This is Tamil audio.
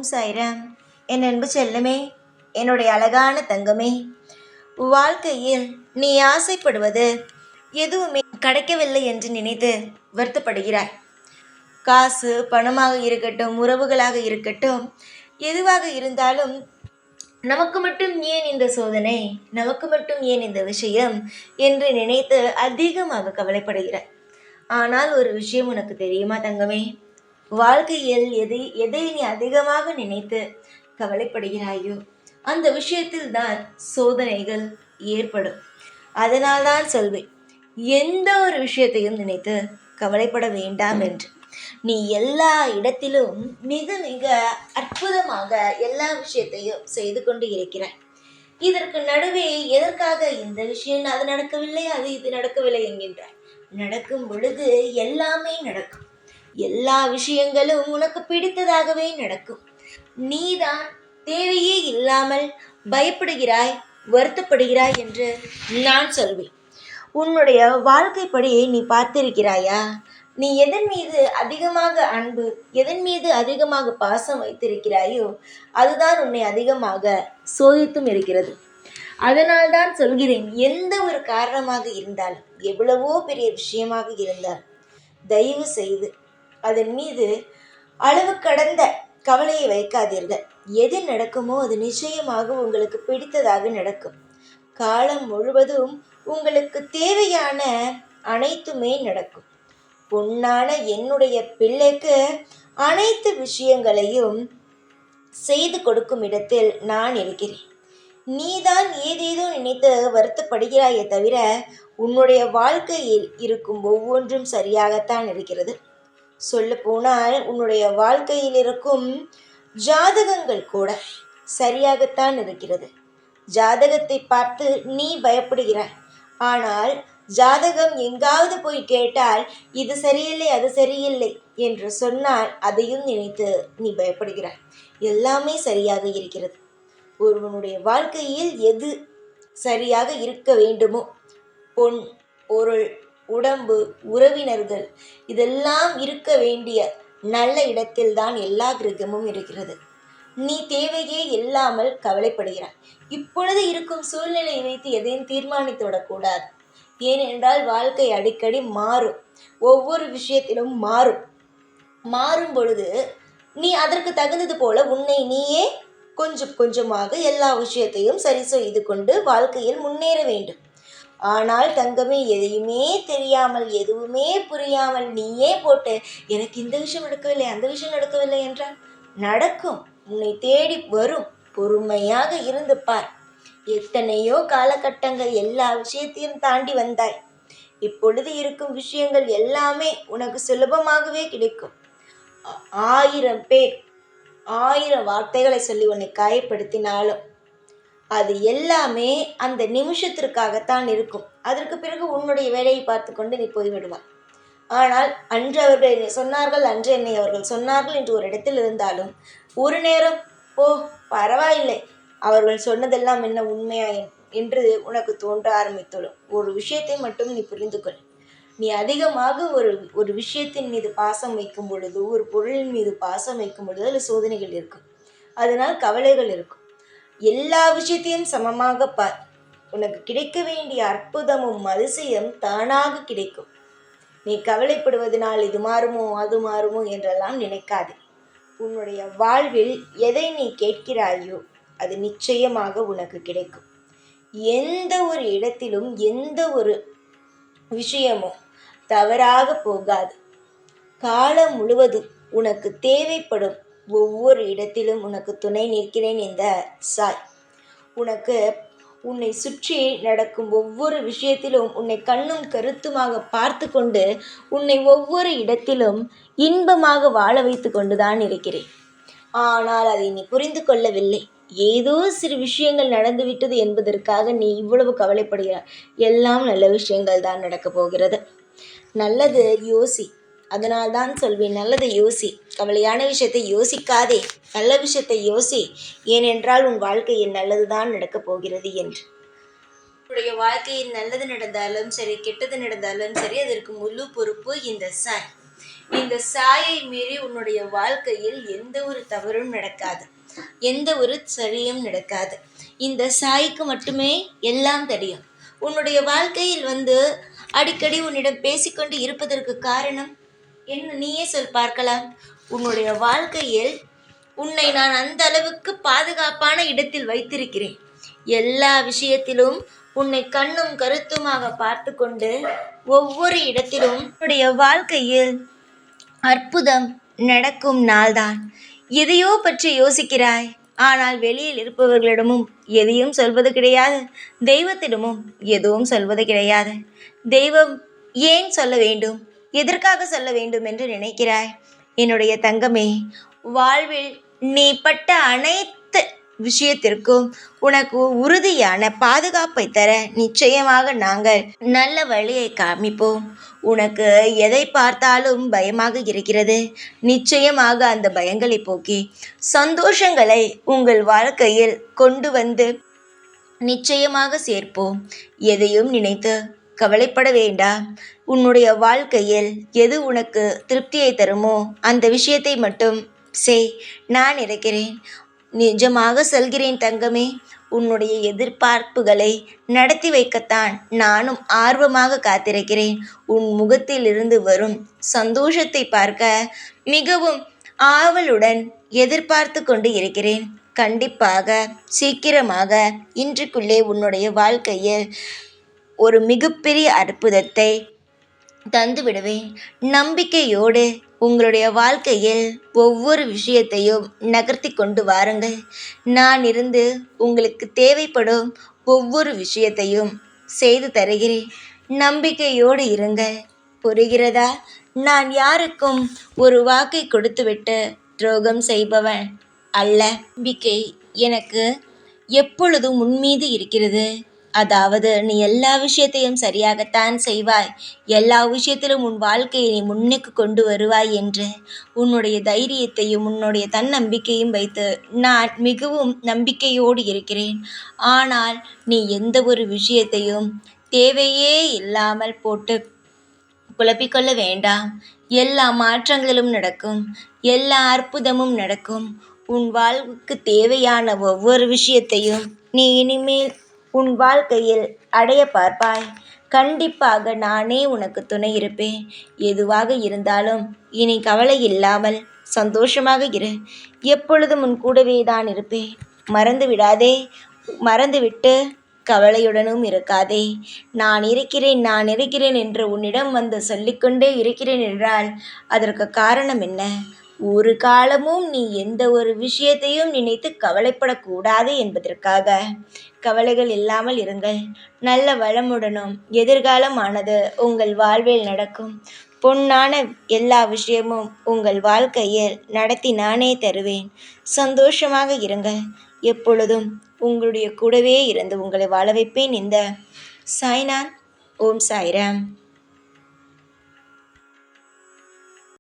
ஓம் சாய்ராம். என் அன்பு செல்லமே, என்னுடைய அழகான தங்கமே, வாழ்க்கையில் நீ ஆசைப்படுவது எதுவுமே கிடைக்கவில்லை என்று நினைத்து வருத்தப்படுகிறாய். காசு, பணமாக இருக்கட்டும், உறவுகளாக இருக்கட்டும், எதுவாக இருந்தாலும் நமக்கு மட்டும் ஏன் இந்த சோதனை, நமக்கு மட்டும் ஏன் இந்த விஷயம் என்று நினைத்து அதிகமாக கவலைப்படுகிறாய். ஆனால் ஒரு விஷயம் உனக்கு தெரியுமா தங்கமே? வாழ்க்கையில் எதை நீ அதிகமாக நினைத்து கவலைப்படுகிறாயோ அந்த விஷயத்தில் தான் சோதனைகள் ஏற்படும். அதனால்தான் சொல்வேன், எந்த ஒரு விஷயத்தையும் நினைத்து கவலைப்பட வேண்டாம் என்று. நீ எல்லா இடத்திலும் மிக மிக அற்புதமாக எல்லா விஷயத்தையும் செய்து கொண்டு இருக்கிறாய். இதற்கு நடுவே எதற்காக இந்த விஷயம் அது நடக்கவில்லை, அது இது நடக்கவில்லை என்கின்றாய்? நடக்கும் பொழுது எல்லாமே நடக்கும். எல்லா விஷயங்களும் உனக்கு பிடித்ததாகவே நடக்கும். நீதான் தேவையே இல்லாமல் பயப்படுகிறாய், வருத்தப்படுகிறாய் என்று நான் சொல்வேன். உன்னுடைய வாழ்க்கைப்படி நீ பார்த்திருக்கிறாயா? நீ எதன் மீது அதிகமாக அன்பு, எதன் மீது அதிகமாக பாசம் வைத்திருக்கிறாயோ அதுதான் உன்னை அதிகமாக சோதித்தும் இருக்கிறது. அதனால்தான் சொல்கிறேன், எந்த ஒரு காரணமாக இருந்தாலும், எவ்வளவோ பெரிய விஷயமாக இருந்தால், தயவு செய்து அதன் மீது அளவு கடந்த கவலையை வைக்காதீர்கள். எது நடக்குமோ அது நிச்சயமாக உங்களுக்கு பிடித்ததாக நடக்கும். காலம் முழுவதும் உங்களுக்கு தேவையான அனைத்துமே நடக்கும். பொன்னான என்னுடைய பிள்ளைக்கு அனைத்து விஷயங்களையும் செய்து கொடுக்கும் இடத்தில் நான் இருக்கிறேன். நீதான் ஏதேதோ நினைத்து வருத்தப்படுகிறாயே தவிர உன்னுடைய வாழ்க்கையில் இருக்கும் ஒவ்வொன்றும் சரியாகத்தான் இருக்கிறது. சொல்ல போனால் உன்னுடைய வாழ்க்கையில் இருக்கும் ஜாதகங்கள் கூட சரியாகத்தான் இருக்கிறது. ஜாதகத்தை பார்த்து நீ பயப்படுகிறாய். ஆனால் ஜாதகம் எங்காவது போய் கேட்டால் இது சரியில்லை, அது சரியில்லை என்று சொன்னால் அதையும் நினைத்து நீ பயப்படுகிறாய். எல்லாமே சரியாக இருக்கிறது. ஒருவனுடைய வாழ்க்கையில் எது சரியாக இருக்க வேண்டுமோ, பொன், பொருள், உடம்பு, உறவினர்கள், இதெல்லாம் இருக்க வேண்டிய நல்ல இடத்தில்தான் எல்லா கிரகமும் இருக்கிறது. நீ தேவையே இல்லாமல் கவலைப்படுகிறாய். இப்பொழுது இருக்கும் சூழ்நிலையை வைத்து எதையும் தீர்மானித்து விடக்கூடாது. ஏனென்றால் வாழ்க்கை அடிக்கடி மாறும். ஒவ்வொரு விஷயத்திலும் மாறும் பொழுது நீ அதற்கு தகுந்தது போல உன்னை நீயே கொஞ்சம் கொஞ்சமாக எல்லா விஷயத்தையும் சரி செய்து கொண்டு வாழ்க்கையில் முன்னேற வேண்டும். ஆனால் தங்கமே, எதையுமே தெரியாமல், எதுவுமே புரியாமல் நீயே போட்டு எனக்கு இந்த விஷயம் நடக்கவில்லை, அந்த விஷயம் நடக்கவில்லை என்றால் நடக்கும். உன்னை தேடி வரும். பொறுமையாக இருந்து பார். எத்தனையோ காலகட்டங்கள் எல்லா விஷயத்தையும் தாண்டி வந்தாய். இப்பொழுது இருக்கும் விஷயங்கள் எல்லாமே உனக்கு சுலபமாகவே கிடைக்கும். 1000 பேர் 1000 வார்த்தைகளை சொல்லி உன்னை காயப்படுத்தினாலும் அது எல்லாமே அந்த நிமிஷத்திற்காகத்தான் இருக்கும். அதற்கு பிறகு உன்னுடைய வேலையை பார்த்து கொண்டு நீ போய்விடுவாய். ஆனால் அன்று அவர்கள் என்னை சொன்னார்கள், அன்று என்னை அவர்கள் சொன்னார்கள் என்று ஒரு இடத்தில் இருந்தாலும் ஒரு நேரம் பரவாயில்லை, அவர்கள் சொன்னதெல்லாம் என்ன உண்மையா என்று உனக்கு தோன்ற ஆரம்பித்துள்ளோம். ஒரு விஷயத்தை மட்டும் நீ புரிந்து கொள். நீ அதிகமாக ஒரு விஷயத்தின் மீது பாசம் வைக்கும் பொழுது, ஒரு பொருளின் மீது பாசம் வைக்கும் பொழுது அதில் சோதனைகள் இருக்கும். அதனால் கவலைகள் இருக்கும். எல்லா விஷயத்தையும் சமமாக பார். உனக்கு கிடைக்க வேண்டிய அற்புதமும் அதிசயம் தானாக கிடைக்கும். நீ கவலைப்படுவதனால் இது மாறுமோ, அது மாறுமோ என்றெல்லாம் நினைக்காதே. உன்னுடைய வாழ்வில் எதை நீ கேட்கிறாயோ அது நிச்சயமாக உனக்கு கிடைக்கும். எந்த ஒரு இடத்திலும் எந்த ஒரு விஷயமும் தவறாக போகாது. காலம் முழுவதும் உனக்கு தேவைப்படும் ஒவ்வொரு இடத்திலும் உனக்கு துணை நிற்கிறேன் இந்த சாய். உன்னை சுற்றி நடக்கும் ஒவ்வொரு விஷயத்திலும் உன்னை கண்ணும் கருத்துமாக பார்த்து கொண்டு உன்னை ஒவ்வொரு இடத்திலும் இன்பமாக வாழ வைத்து கொண்டுதான் இருக்கிறேன். ஆனால் அதை நீ புரிந்து கொள்ளவில்லை. ஏதோ சிறு விஷயங்கள் நடந்துவிட்டது என்பதற்காக நீ இவ்வளவு கவலைப்படுகிறாய். எல்லாம் நல்ல விஷயங்கள் தான் நடக்கப் போகிறது. நல்லது யோசி. அதனால்தான் சொல்வேன், நல்லதை யோசி. கவலையான விஷயத்தை யோசிக்காதே, நல்ல விஷயத்தை யோசி. ஏனென்றால் உன் வாழ்க்கையில் நல்லதுதான் நடக்கப் போகிறது என்று. உன்னுடைய வாழ்க்கையில் நல்லது நடந்தாலும் சரி, கெட்டது நடந்தாலும் சரி, அதற்கு முழு பொறுப்பு இந்த சாய். இந்த சாயை மீறி உன்னுடைய வாழ்க்கையில் எந்த ஒரு தவறும் நடக்காது, எந்த ஒரு சரியும் நடக்காது. இந்த சாய்க்கு மட்டுமே எல்லாம் தெரியும். உன்னுடைய வாழ்க்கையில் அடிக்கடி உன்னிடம் பேசிக்கொண்டு இருப்பதற்கு காரணம் என்ன? நீயே சொல் பார்க்கலாம். உன்னுடைய வாழ்க்கையில் உன்னை நான் அந்த அளவுக்கு பாதுகாப்பான இடத்தில் வைத்திருக்கிறேன். எல்லா விஷயத்திலும் உன்னை கண்ணும் கருத்துமாக பார்த்து கொண்டு ஒவ்வொரு இடத்திலும் உன்னுடைய வாழ்க்கையில் அற்புதம் நடக்கும் நாள்தான். எதையோ பற்றி யோசிக்கிறாய், ஆனால் வெளியில் இருப்பவர்களிடமும் எதையும் சொல்வது கிடையாது, தெய்வத்திடமும் எதுவும் சொல்வது கிடையாது. தெய்வம் ஏன் சொல்ல வேண்டும், எதற்காக சொல்ல வேண்டும் என்று நினைக்கிறாய்? என்னுடைய தங்கமே, வாழ்வில் நீ பட்ட அனைத்து விஷயத்திற்கும் உனக்கு உறுதியான பாதுகாப்பை தர நிச்சயமாக நாங்கள் நல்ல வழியை காமிப்போம். உனக்கு எதை பார்த்தாலும் பயமாக இருக்கிறது, நிச்சயமாக அந்த பயங்களை போக்கி சந்தோஷங்களை உங்கள் வாழ்க்கையில் கொண்டு வந்து நிச்சயமாக சேர்ப்போம். எதையும் நினைத்து கவலைப்பட வேண்டாம். உன்னுடைய வாழ்க்கையில் எது உனக்கு திருப்தியை தருமோ அந்த விஷயத்தை மட்டும் செய். நான் இருக்கிறேன். நிஜமாக சொல்கிறேன் தங்கமே, உன்னுடைய எதிர்பார்ப்புகளை நடத்தி வைக்கத்தான் நானும் ஆர்வமாக காத்திருக்கிறேன். உன் முகத்தில் இருந்து வரும் சந்தோஷத்தை பார்க்க மிகவும் ஆவலுடன் எதிர்பார்த்து கொண்டு இருக்கிறேன். கண்டிப்பாக சீக்கிரமாக இன்றுக்குள்ளே உன்னுடைய வாழ்க்கையில் ஒரு மிகப்பெரிய அற்புதத்தை தந்து விடுவேன். நம்பிக்கையோடு உங்களுடைய வாழ்க்கையில் ஒவ்வொரு விஷயத்தையும் நகர்த்தி கொண்டு வாருங்கள். நான் இருந்து உங்களுக்கு தேவைப்படும் ஒவ்வொரு விஷயத்தையும் செய்து தருகிறேன். நம்பிக்கையோடு இருங்கள். புரிகிறதா? நான் யாருக்கும் ஒரு வாக்கை கொடுத்துவிட்டு துரோகம் செய்பவன் அல்ல. நம்பிக்கை எனக்கு எப்பொழுதும் உன்மீது இருக்கிறது. அதாவது நீ எல்லா விஷயத்தையும் சரியாகத்தான் செய்வாய், எல்லா விஷயத்திலும் உன் வாழ்க்கையை நீ முன்னுக்கு கொண்டு வருவாய் என்று உன்னுடைய தைரியத்தையும் உன்னுடைய தன்னம்பிக்கையும் வைத்து நான் மிகவும் நம்பிக்கையோடு இருக்கிறேன். ஆனால் நீ எந்த ஒரு விஷயத்தையும் தேவையே இல்லாமல் போட்டு குழப்பிக்கொள்ள வேண்டாம். எல்லா மாற்றங்களும் நடக்கும், எல்லா அற்புதமும் நடக்கும். உன் வாழ்வுக்கு தேவையான ஒவ்வொரு விஷயத்தையும் நீ இனிமேல் உன் வாழ்க்கையில் அடைய பார்ப்பாய். கண்டிப்பாக நானே உனக்கு துணை இருப்பேன். எதுவாக இருந்தாலும் இனி கவலை இல்லாமல் சந்தோஷமாக இரு. எப்பொழுதும் உன் கூடவே தான் இருப்பேன். மறந்து விடாதே. மறந்துவிட்டு கவலையுடனும் இருக்காதே. நான் இருக்கிறேன், நான் இருக்கிறேன் என்று உன்னிடம் சொல்லிக்கொண்டே இருக்கிறேன் என்றால் அதற்கு காரணம் என்ன? ஒரு காலமும் நீ எந்த ஒரு விஷயத்தையும் நினைத்து கவலைப்படக்கூடாது என்பதற்காக. கவலைகள் இல்லாமல் இருங்கள். நல்ல வளமுடனும் எதிர்காலமானது உங்கள் வாழ்வில் நடக்கும். பொன்னான எல்லா விஷயமும் உங்கள் வாழ்க்கையில் நடத்தி நானே தருவேன். சந்தோஷமாக இருங்கள். எப்பொழுதும் உங்களுடைய கூடவே இருந்து உங்களை வாழ வைப்பேன். இந்த சாய்நாத். ஓம் சாய்ராம்.